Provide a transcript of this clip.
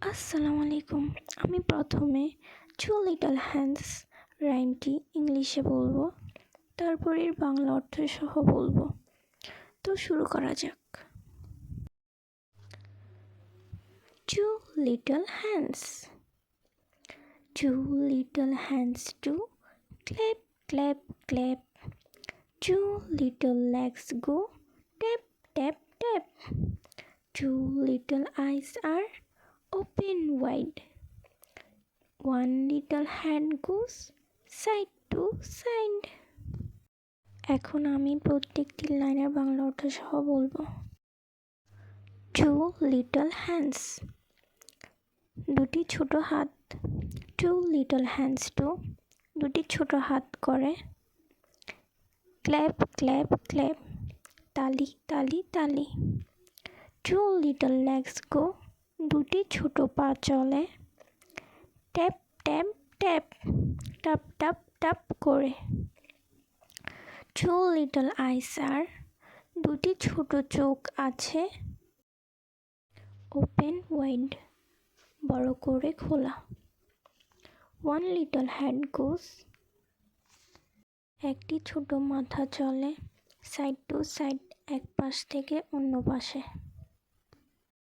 আসসালামু আলাইকুম। আমি প্রথমে টু লিটল হ্যান্ডস রাইমটি ইংলিশে বলবো, তারপর এর বাংলা অর্থ সহ বলবো। তো শুরু করা যাক। Two little hands, two little hands to clap clap clap, two little legs go tap tap tap, two little eyes are open wide, one little hand goes side to side. এখন আমি প্রত্যেকটি লাইনের বাংলা অর্থ সহ বলবো। টু লিটল হ্যান্ডস, দুটি ছোট হাত। টু লিটল হ্যান্ডস টু, দুটি ছোট হাত করে। ক্ল্যাপ ক্ল্যাপ ক্ল্যাপ, তালি তালি তালি। টু লিটল legs go, দুটি ছোট পা চলে। ট্যাপ ট্যাপ ট্যাপ, টাপ টাপ টাপ করে। টু লিটল আইস আর, দুটি ছোট চোখ আছে। ওপেন ওয়াইড, বড় করে খোলা। ওয়ান লিটল হেড গোস, একটি ছোট মাথা চলে। সাইড টু সাইড, এক পাশ থেকে অন্য পাশে।